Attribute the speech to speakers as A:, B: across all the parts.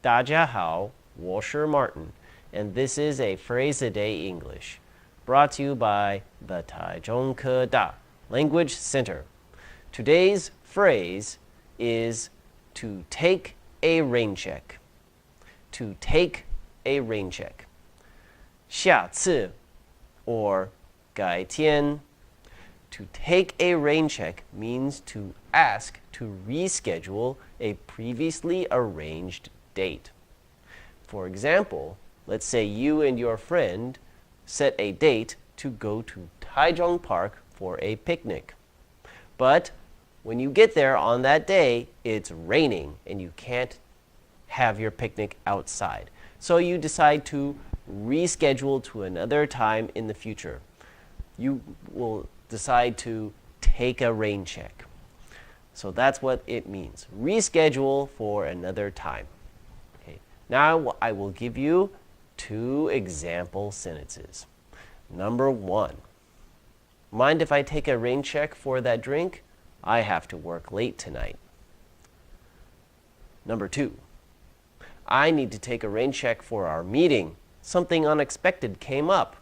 A: 大家好，我是 Martin, and this is a Phrase a Day English, brought to you by the Taichung Keda Language Center. Today's phrase is to take a rain check. To take a rain check. 下次 or 改天. To take a rain check means to ask to reschedule a previously arranged date. For example, let's say you and your friend set a date to go to Taichung Park for a picnic. But when you get there on that day, it's raining and you can't have your picnic outside. So you decide to reschedule to another time in the future. You will decide to take a rain check. So that's what it means. Reschedule for another time. Okay. Now I will give you 2 example sentences. Number 1. Mind if I take a rain check for that drink? I have to work late tonight. Number 2. I need to take a rain check for our meeting. Something unexpected came up.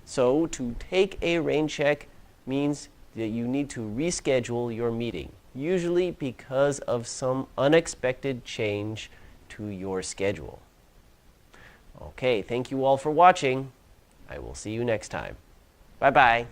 A: So to take a rain check means that you need to reschedule your meeting, usually because of some unexpected change to your schedule. Okay, thank you all for watching. I will see you next time. Bye-bye.